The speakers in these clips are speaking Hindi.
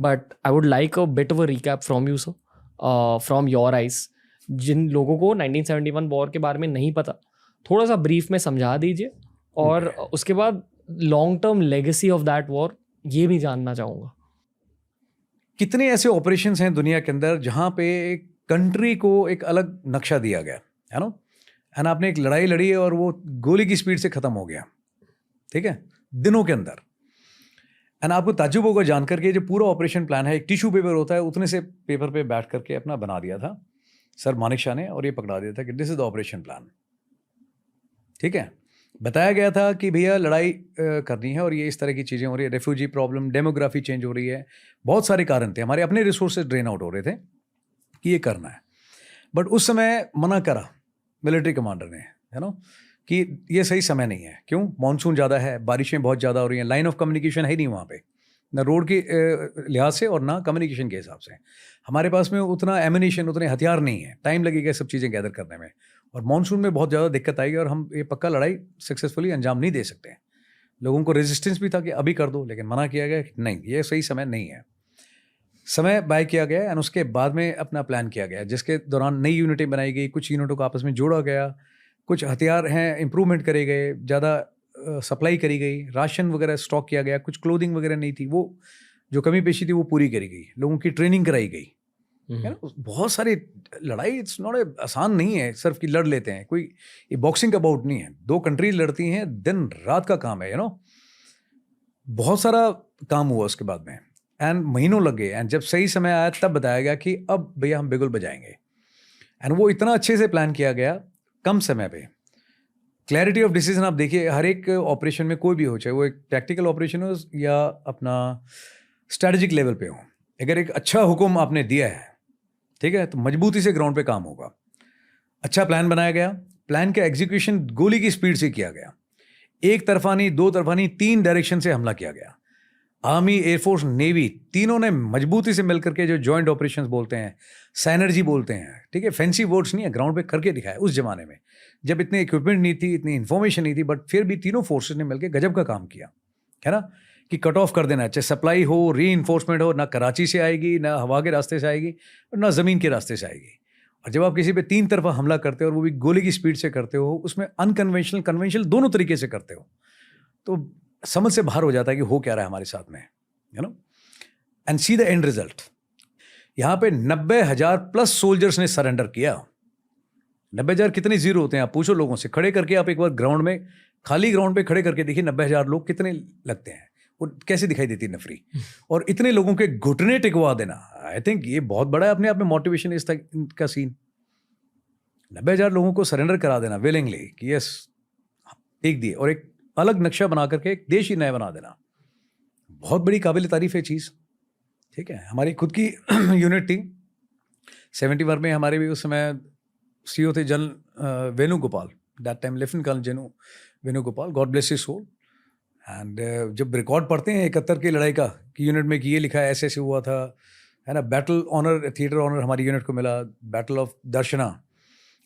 But I would like a bit of a recap from you sir, from your eyes. जिन लोगों को 1971 वॉर के बारे में नहीं पता, थोड़ा सा ब्रीफ में समझा दीजिए, और उसके बाद long term legacy of that war ये भी जानना चाहूँगा. कितने ऐसे ऑपरेशंस हैं दुनिया के अंदर जहाँ पे कंट्री को एक अलग नक्शा दिया गया है ना, एंड आपने एक लड़ाई लड़ी और वो गोली की स्पीड से ख़त्म हो गया, ठीक है, दिनों के अंदर. एंड आपको ताज्जुब होगा जानकर के जो पूरा ऑपरेशन प्लान है, एक टिश्यू पेपर होता है, उतने से पेपर पे बैठ करके अपना बना दिया था सर मानिक शाह ने, और ये पकड़ा दिया था कि this is the operation plan. ठीक है, बताया गया था कि भैया लड़ाई करनी है और ये इस तरह की चीज़ें हो रही है, रेफ्यूजी प्रॉब्लम, डेमोग्राफी चेंज हो रही है, बहुत सारे कारण थे, हमारे अपने रिसोर्सेज ड्रेन आउट हो रहे थे कि ये करना है. बट उस समय मना करा मिलिट्री कमांडर ने, है ना, कि ये सही समय नहीं है. क्यों? मानसून ज़्यादा है, बारिशें बहुत ज़्यादा हो रही हैं, लाइन ऑफ कम्युनिकेशन है ही नहीं वहाँ पे, ना रोड के लिहाज से और ना कम्युनिकेशन के हिसाब से. हमारे पास में उतना एमिनेशन, उतने हथियार नहीं है, टाइम लगेगा सब चीज़ें गैदर करने में, और मानसून में बहुत ज़्यादा दिक्कत आएगी और हम ये पक्का लड़ाई सक्सेसफुली अंजाम नहीं दे सकते हैं. लोगों को रेजिस्टेंस भी था कि अभी कर दो, लेकिन मना किया गया कि नहीं, ये सही समय नहीं है. समय बाय किया गया और उसके बाद में अपना प्लान किया गया, जिसके दौरान नई यूनिटें बनाई गई, कुछ यूनिटों को आपस में जोड़ा गया, कुछ हथियार हैं इम्प्रूवमेंट करे गए, ज़्यादा सप्लाई करी गई, राशन वगैरह स्टॉक किया गया, कुछ क्लोथिंग वगैरह नहीं थी, वो जो कमी पेशी थी वो पूरी करी गई, लोगों की ट्रेनिंग कराई गई, है ना. बहुत सारी लड़ाई, इट्स नॉट आसान नहीं है सिर्फ कि लड़ लेते हैं, कोई ये बॉक्सिंग का बाउट नहीं है, दो कंट्रीज लड़ती हैं, दिन रात का काम है, यू नो. बहुत सारा काम हुआ उसके बाद में, एंड महीनों लग गए, एंड जब सही समय आया तब बताया गया कि अब भैया हम बिगुल बजाएंगे. एंड वो इतना अच्छे से प्लान किया गया, कम समय पे. क्लैरिटी ऑफ डिसीजन आप देखिए, हर एक ऑपरेशन में कोई भी हो, चाहे वो एक टैक्टिकल ऑपरेशन हो या अपना स्ट्रैटेजिक लेवल पे हो, अगर एक अच्छा हुक्म आपने दिया है, ठीक है, तो मजबूती से ग्राउंड पे काम होगा. अच्छा प्लान बनाया गया, प्लान का एग्जीक्यूशन गोली की स्पीड से किया गया, एक तरफा नहीं, दो तरफा नहीं, 3 डायरेक्शन से हमला किया गया. आर्मी, एयरफोर्स, नेवी, तीनों ने मजबूती से मिलकर के जो जॉइंट ऑपरेशंस बोलते हैं, साइनर्जी बोलते हैं, ठीक है, फैंसी वर्ड्स नहीं है, ग्राउंड पे करके दिखाया उस जमाने में जब इतने इक्विपमेंट नहीं थी, इतनी इन्फॉर्मेशन नहीं थी, बट फिर भी तीनों फोर्सेस ने मिलकर गजब का काम किया, है ना, कि कट ऑफ कर देना, चाहे सप्लाई हो, री इन्फोर्समेंट हो, ना कराची से आएगी, ना हवा के रास्ते से आएगी, और ना ज़मीन के रास्ते से आएगी. और जब आप किसी पे 3 तरफा हमला करते हो और वो भी गोली की स्पीड से करते हो, उसमें अनकन्वेंशनल, कन्वेंशनल दोनों तरीके से करते हो, तो समझ से बाहर हो जाता है कि हो क्या रहा है हमारे साथ में, you know. And see the end result. यहाँ पे 90,000 प्लस सोल्जर्स ने सरेंडर किया. 90,000 कितने जीरो होते हैं आप पूछो लोगों से, खड़े करके आप एक बार ग्राउंड में, खाली ग्राउंड पे खड़े करके देखिए 90,000 लोग कितने लगते हैं, वो कैसे दिखाई देती है नफरी. और इतने लोगों के घुटने टिकवा देना, आई थिंक ये बहुत बड़ा है अपने आप में मोटिवेशन इस तक का सीन. 90,000 लोगों को सरेंडर करा देना विलिंगली कि यस टेक दिए, और एक अलग नक्शा बना करके एक देश ही नया बना देना, बहुत बड़ी काबिल तारीफ है चीज़. ठीक है, हमारी खुद की यूनिट थी 71 में, हमारे भी उस समय सीओ थे general Venugopal, that time lieutenant colonel Janu Venugopal, god bless his soul. And जब रिकॉर्ड पढ़ते हैं 71 की लड़ाई का कि यूनिट में कि ये लिखा है, ऐसे ऐसे हुआ था, है ना, बैटल ऑनर, थिएटर ऑनर हमारी यूनिट को मिला, बैटल ऑफ दर्शना.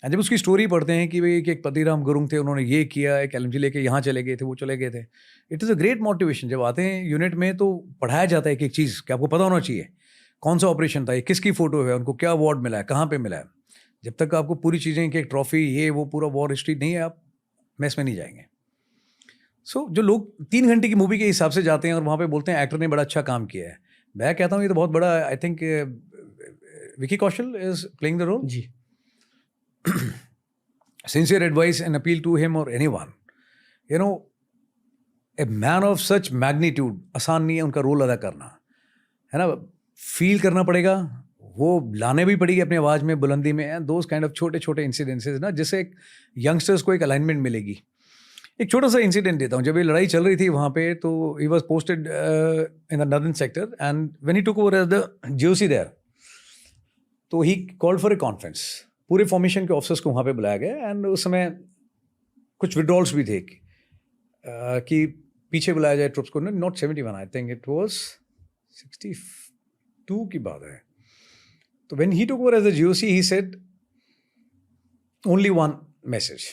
एंड जब उसकी स्टोरी पढ़ते हैं कि भाई एक पतिराम गुरुंग थे, उन्होंने ये किया, एक एलएमजी लेके यहाँ चले गए थे, वो चले गए थे. It is a great motivation. जब आते हैं यूनिट में तो पढ़ाया जाता है एक एक चीज़ कि आपको पता होना चाहिए कौन सा ऑपरेशन था, ये किसकी फ़ोटो है, उनको क्या अवार्ड मिला है, कहाँ पे मिला है. जब तक आपको पूरी चीज़ें कि एक ट्रॉफी, ये वो पूरा वॉर हिस्ट्री नहीं है, आप मैस में नहीं जाएंगे. सो जो लोग 3 घंटे की मूवी के हिसाब से जाते हैं और वहाँ पे बोलते हैं एक्टर ने बड़ा अच्छा काम किया है, मैं कहता हूँ ये तो बहुत बड़ा, I think Vicky Kaushal is playing the role जी. Sincere advice and appeal to him or anyone, you know, a man of such magnitude, आसान नहीं है उनका रोल अदा करना, है ना. फील करना पड़ेगा, वो लाने भी पड़ेगी अपनी आवाज़ में, बुलंदी में, एंड दोज काइंड ऑफ छोटे छोटे इंसिडेंसेस ना, जिससे एक यंगस्टर्स को एक अलाइनमेंट मिलेगी. एक छोटा सा इंसिडेंट देता हूँ. जब ये लड़ाई चल रही थी वहाँ पे, तो he was posted in the northern sector, and when he took over as the GOC there, तो he called for a conference. पूरे फॉर्मेशन के ऑफिसर्स को वहाँ पे बुलाया गया, एंड उस समय कुछ विड्रॉल्स भी थे कि पीछे बुलाया जाए ट्रुप्स को. Not 71, I think it was 62 की बात है. तो when he took over as the GOC, he said only one message,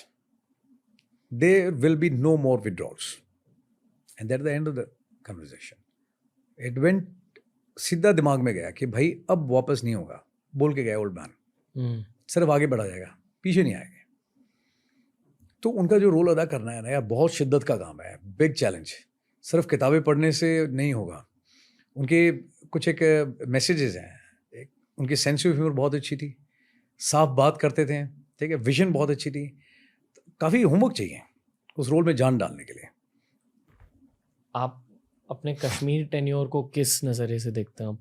there will be no more withdrawals, and that the end of the conversation. It went सीधा दिमाग में गया कि भाई अब वापस नहीं होगा, बोल के गया ओल्ड मैन, सिर्फ आगे बढ़ा जाएगा, पीछे नहीं आएंगे। तो उनका जो रोल अदा करना है ना यार, बहुत शिद्दत का काम है, बिग चैलेंज। सिर्फ किताबें पढ़ने से नहीं होगा। उनके कुछ एक मैसेजेस हैं, एक उनकी सेंस ऑफ ह्यूमर बहुत अच्छी थी, साफ बात करते थे, ठीक है, विजन बहुत अच्छी थी। काफ़ी होमवर्क चाहिए उस रोल में जान डालने के लिए। आप अपने कश्मीर टेन्योर को किस नज़रिए से देखते हैं आप?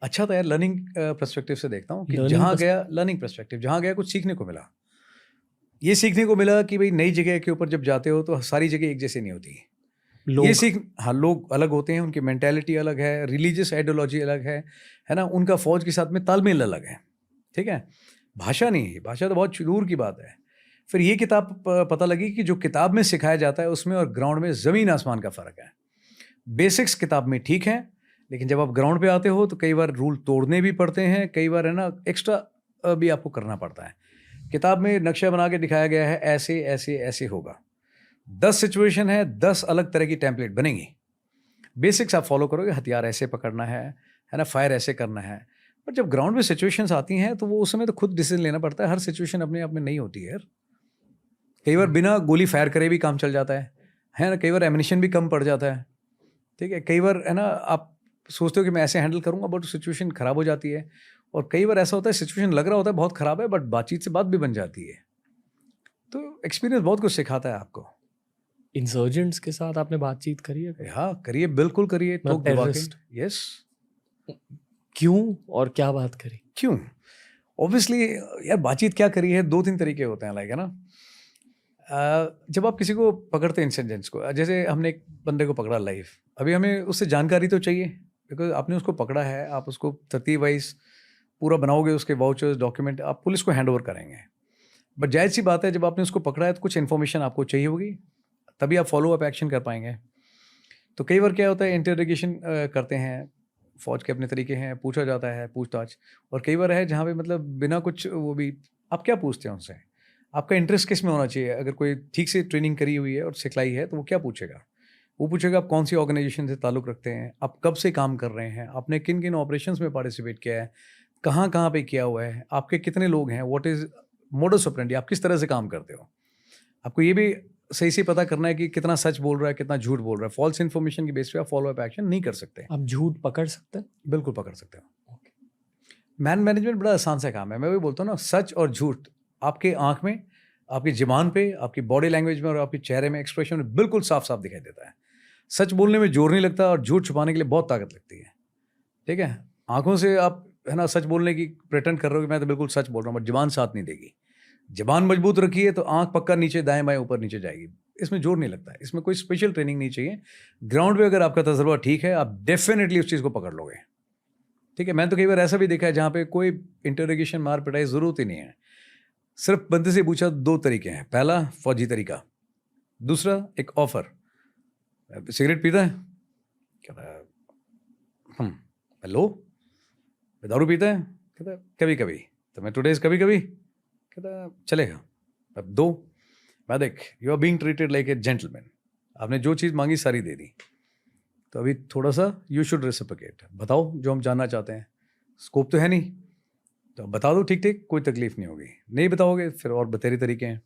अच्छा था यार, लर्निंग पर्सपेक्टिव से देखता हूँ कि Learning जहाँ गया, लर्निंग पर्सपेक्टिव, जहाँ गया कुछ सीखने को मिला। ये सीखने को मिला कि भाई नई जगह के ऊपर जब जाते हो तो सारी जगह एक जैसी नहीं होती। लोग हाँ, लोग अलग होते हैं, उनकी मेंटालिटी अलग है, रिलीजियस आइडियोलॉजी अलग है ना, उनका फौज के साथ में तालमेल अलग है, ठीक है। भाषा नहीं, भाषा तो बहुत दूर की बात है। फिर ये किताब पता लगी कि जो किताब में सिखाया जाता है उसमें और ग्राउंड में ज़मीन आसमान का फ़र्क है। बेसिक्स किताब में ठीक है, लेकिन जब आप ग्राउंड पे आते हो तो कई बार रूल तोड़ने भी पड़ते हैं, कई बार है ना एक्स्ट्रा भी आपको करना पड़ता है। किताब में नक्शा बना के दिखाया गया है, ऐसे ऐसे ऐसे होगा, 10 सिचुएशन है, 10 अलग तरह की टेम्पलेट बनेंगी। बेसिक्स आप फॉलो करोगे, हथियार ऐसे पकड़ना है ना, फायर ऐसे करना है। पर जब ग्राउंड में सिचुएशंस आती हैं तो वो उस समय तो खुद डिसीजन लेना पड़ता है। हर सिचुएशन अपने आप में नहीं होती है यार। कई बार बिना गोली फायर करे भी काम चल जाता है ना, कई बार एमिनिशन भी कम पड़ जाता है, ठीक है। कई बार है ना, आप सोचते हो कि मैं ऐसे हैंडल करूंगा, बट सिचुएशन खराब हो जाती है। और कई बार ऐसा होता है सिचुएशन लग रहा होता है बहुत खराब है, बट बातचीत से बात भी बन जाती है। तो एक्सपीरियंस बहुत कुछ सिखाता है आपको। इंसर्जेंट्स के साथ आपने बातचीत करी है? हाँ करिए, बिल्कुल करिए। तो टेररिस्ट? यस। क्यों और क्या बात करी? क्यों? ऑब्वियसली यार, बातचीत क्या करी है, 2-3 तरीके होते हैं, लाइक है ना। जब आप किसी को पकड़ते हैं इंसिडेंट्स को, जैसे हमने एक बंदे को पकड़ा लाइव, अभी हमें उससे जानकारी तो चाहिए, बिकॉज आपने उसको पकड़ा है, आप उसको तरतीब वाइज पूरा बनाओगे, उसके वाउचर्स, डॉक्यूमेंट आप पुलिस को हैंड ओवर करेंगे। बट जायज़ सी बात है, जब आपने उसको पकड़ा है तो कुछ इन्फॉर्मेशन आपको चाहिए होगी, तभी आप फॉलो अप एक्शन कर पाएंगे। तो कई बार क्या होता है, इंटरोगेशन करते हैं, फौज के अपने तरीके हैं, पूछा जाता है, पूछताछ। और कई बार है जहाँ पे मतलब बिना कुछ वो भी, आप क्या पूछते हैं उनसे, आपका इंटरेस्ट किस में होना चाहिए। अगर कोई ठीक से ट्रेनिंग करी हुई है और सिखलाई है तो वो क्या पूछेगा, वो पूछेगा आप कौन सी ऑर्गेनाइजेशन से ताल्लुक़ रखते हैं, आप कब से काम कर रहे हैं, आपने किन किन ऑपरेशंस में पार्टिसिपेट किया है, कहाँ कहाँ पे किया हुआ है, आपके कितने लोग हैं, व्हाट इज़ मोडस ऑपरेंडी, आप किस तरह से काम करते हो। आपको ये भी सही से पता करना है कि कितना सच बोल रहा है, कितना झूठ बोल रहा है। फॉल्स इन्फॉर्मेशन की बेस पे आप फॉलो अप एक्शन नहीं कर सकते। आप झूठ पकड़ सकते हैं? बिल्कुल पकड़ सकते हो। मैन मैनेजमेंट बड़ा आसान सा काम है। मैं वही बोलता हूँ ना, सच और झूठ आपके आंख में, आपकी ज़बान पे, आपकी बॉडी लैंग्वेज में और आपके चेहरे में, एक्सप्रेशन में बिल्कुल साफ साफ दिखाई देता है। सच बोलने में जोर नहीं लगता और झूठ छुपाने के लिए बहुत ताकत लगती है, ठीक है। आंखों से आप है ना सच बोलने की प्रेटेंड कर रहे हो कि मैं तो बिल्कुल सच बोल रहा हूँ, बट ज़बान साथ नहीं देगी। ज़बान मजबूत रखिए तो आंख पक्का नीचे, दाएं बाएं, ऊपर नीचे जाएगी। इसमें जोर नहीं लगता है, इसमें कोई स्पेशल ट्रेनिंग नहीं चाहिए। ग्राउंड पे अगर आपका तजुर्बा ठीक है, आप डेफिनेटली उस चीज़ को पकड़ लोगे, ठीक है। मैंने तो कई बार ऐसा भी देखा है जहाँ पे कोई इंटरोगेशन मार पिटाई ज़रूरत ही नहीं है। सिर्फ बंदे से पूछा, 2 तरीके हैं, पहला फौजी तरीका, दूसरा एक ऑफर, सिगरेट पीता है, कहता है हेलो, दारू पीता है, कहता है कभी कभी, तो मैं टुडेज कभी कभी, कहता है चलेगा। अब 2, मैं देख, you are being treated like a gentleman, आपने जो चीज़ मांगी सारी दे दी, तो अभी थोड़ा सा यू शुड रेसिप्रोकेट, बताओ जो हम जानना चाहते हैं। स्कोप तो है नहीं, तो बता दो, ठीक ठीक, कोई तकलीफ नहीं होगी। नहीं बताओगे फिर और बतेरे तरीके हैं।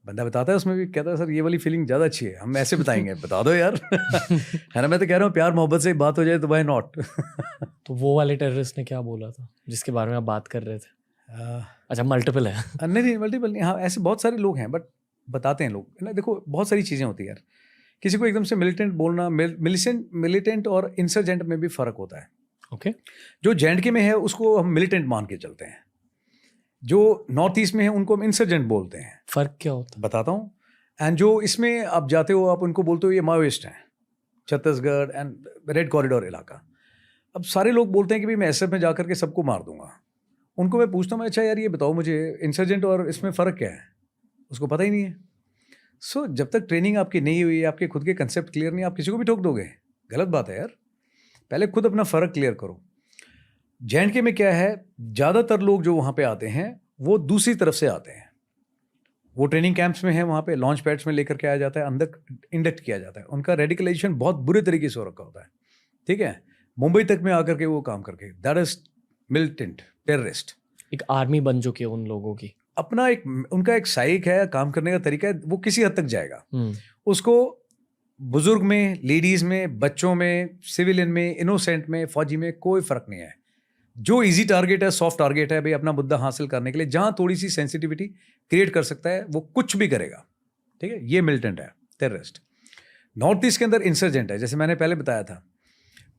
बंदा बताता है, उसमें भी कहता है सर ये वाली फीलिंग ज़्यादा अच्छी है, हम ऐसे बताएंगे। बता दो यार है ना, मैं तो कह रहा हूँ प्यार मोहब्बत से बात हो जाए तो वाई नॉट तो वो वाले टेररिस्ट ने क्या बोला था जिसके बारे में आप बात कर रहे थे? अच्छा, मल्टीपल है? नहीं, मल्टीपल नहीं, हाँ ऐसे बहुत सारे लोग हैं, बट बताते हैं लोग, है ना। देखो बहुत सारी चीज़ें होती है यार, किसी को एकदम से मिलिटेंट बोलना, मिलिटेंट और इंसर्जेंट में भी फ़र्क होता है। ओके। जो जेएंडके में है उसको हम मिलिटेंट मान के चलते हैं, जो नॉर्थ ईस्ट में है उनको हम इंसर्जेंट बोलते हैं। फ़र्क क्या होता है? बताता हूँ। एंड जो इसमें आप जाते हो, आप उनको बोलते हो ये माओइस्ट हैं, छत्तीसगढ़ एंड रेड कॉरिडोर इलाका। अब सारे लोग बोलते हैं कि भाई मैं एसएफ में जाकर के सबको मार दूंगा। उनको मैं पूछता हूँ, अच्छा यार ये बताओ मुझे, इंसर्जेंट और इसमें फ़र्क क्या है? उसको पता ही नहीं है। सो जब तक ट्रेनिंग आपकी नहीं हुई, आपके खुद के कंसेप्ट क्लियर नहीं, आप किसी को भी ठोक दोगे, गलत बात है यार। पहले खुद अपना फ़र्क क्लियर करो। जेएंडके में क्या है, ज़्यादातर लोग जो वहाँ पे आते हैं वो दूसरी तरफ से आते हैं। वो ट्रेनिंग कैंप्स में है, वहाँ पे लॉन्च पैड्स में लेकर के आया जाता है, अंदर इंडक्ट किया जाता है। उनका रेडिकलाइजेशन बहुत बुरे तरीके से हो रखा होता है, ठीक है। मुंबई तक में आकर के वो काम करके, दैट इज मिलिटेंट टेररिस्ट। एक आर्मी बन चुकी है उन लोगों की। अपना एक उनका एक साइक है, काम करने का तरीका है, वो किसी हद तक जाएगा। उसको बुजुर्ग में, लेडीज में, बच्चों में, सिविलियन में, इनोसेंट में, फौजी में कोई फर्क नहीं है। जो इजी टारगेट है, सॉफ्ट टारगेट है भाई, अपना मुद्दा हासिल करने के लिए जहां थोड़ी सी सेंसिटिविटी क्रिएट कर सकता है वो कुछ भी करेगा। ठीक है, ये मिलिटेंट है, टेररिस्ट। नॉर्थ ईस्ट के अंदर इंसर्जेंट है, जैसे मैंने पहले बताया था,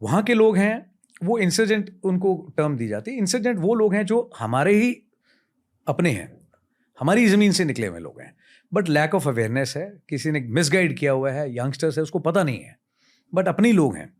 वहाँ के लोग हैं वो इंसर्जेंट, उनको टर्म दी जाती है। इंसर्जेंट वो लोग हैं जो हमारे ही अपने हैं, हमारी ज़मीन से निकले हुए लोग हैं, बट लैक ऑफ अवेयरनेस है, किसी ने मिसगाइड किया हुआ है, यंगस्टर्स है, उसको पता नहीं है, बट अपने ही लोग हैं।